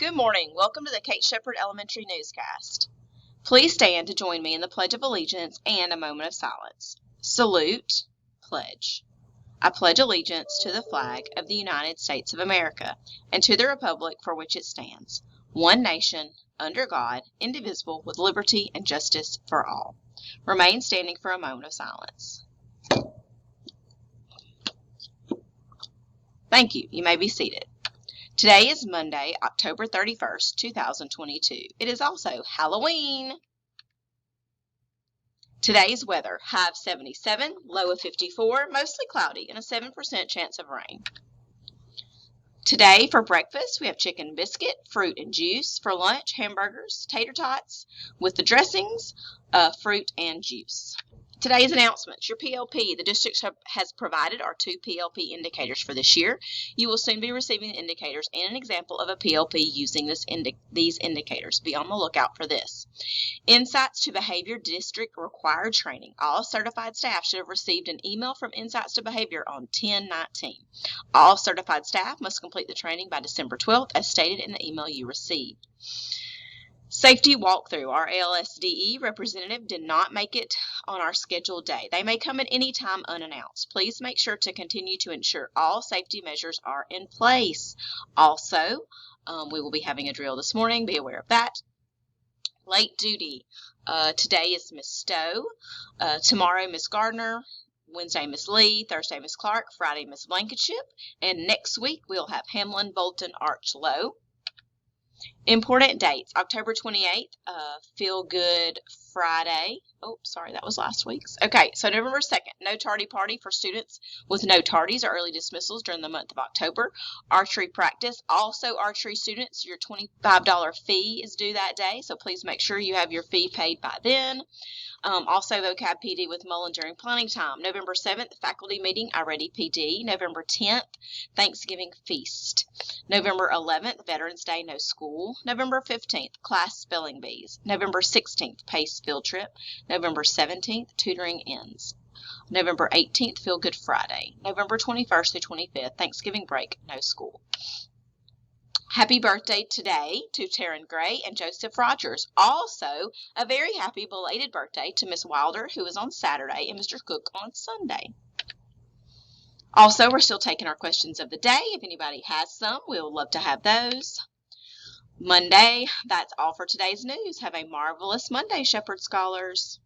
Good morning. Welcome to the Kate Shepherd Elementary Newscast. Please stand to join me in the Pledge of Allegiance and a moment of silence. Salute, pledge. I pledge allegiance to the flag of the United States of America and to the republic for which it stands, one nation, under God, indivisible, with liberty and justice for all. Remain standing for a moment of silence. Thank you. You may be seated. Today is Monday, October 31st, 2022. It is also Halloween. Today's weather, high of 77, low of 54, mostly cloudy, and a 7% chance of rain. Today for breakfast, we have chicken biscuit, fruit and juice. For lunch, hamburgers, tater tots with the dressings, fruit and juice. Today's announcements. Your PLP. The district has provided our 2 PLP indicators for this year. You will soon be receiving the indicators and an example of a PLP using these indicators. Be on the lookout for this. Insights to Behavior District required training. All certified staff should have received an email from Insights to Behavior on 10/19. All certified staff must complete the training by December 12th as stated in the email you received. Safety walkthrough. Our ALSDE representative did not make it on our scheduled day. They may come at any time unannounced. Please make sure to continue to ensure all safety measures are in place. Also, we will be having a drill this morning. Be aware of that. Late duty. Today is Miss Stowe. Tomorrow, Miss Gardner. Wednesday, Miss Lee. Thursday, Miss Clark. Friday, Miss Blankenship. And next week, we'll have Hamlin, Bolton, Arch, Low. Important dates. October 28th, Feel Good Friday. Oh, sorry, that was last week's. Okay, so November 2nd, no tardy party for students with no tardies or early dismissals during the month of October. Archery practice. Also, archery students, your $25 fee is due that day, so please make sure you have your fee paid by then. Also, vocab PD with Mullen during planning time. November 7th, faculty meeting, iReady PD. November 10th, Thanksgiving feast. November 11th, Veterans Day, no school. November 15th, class spelling bees. November 16th, PACE field trip. November 17th, tutoring ends. November 18th, Feel Good Friday. November 21st through 25th, Thanksgiving break, no school. Happy birthday today to Taryn Gray and Joseph Rogers. Also, a very happy belated birthday to Miss Wilder, who is on Saturday, and Mr. Cook on Sunday. Also, we're still taking our questions of the day. If anybody has some, we would love to have those. Monday, that's all for today's news. Have a marvelous Monday, Shepherd Scholars.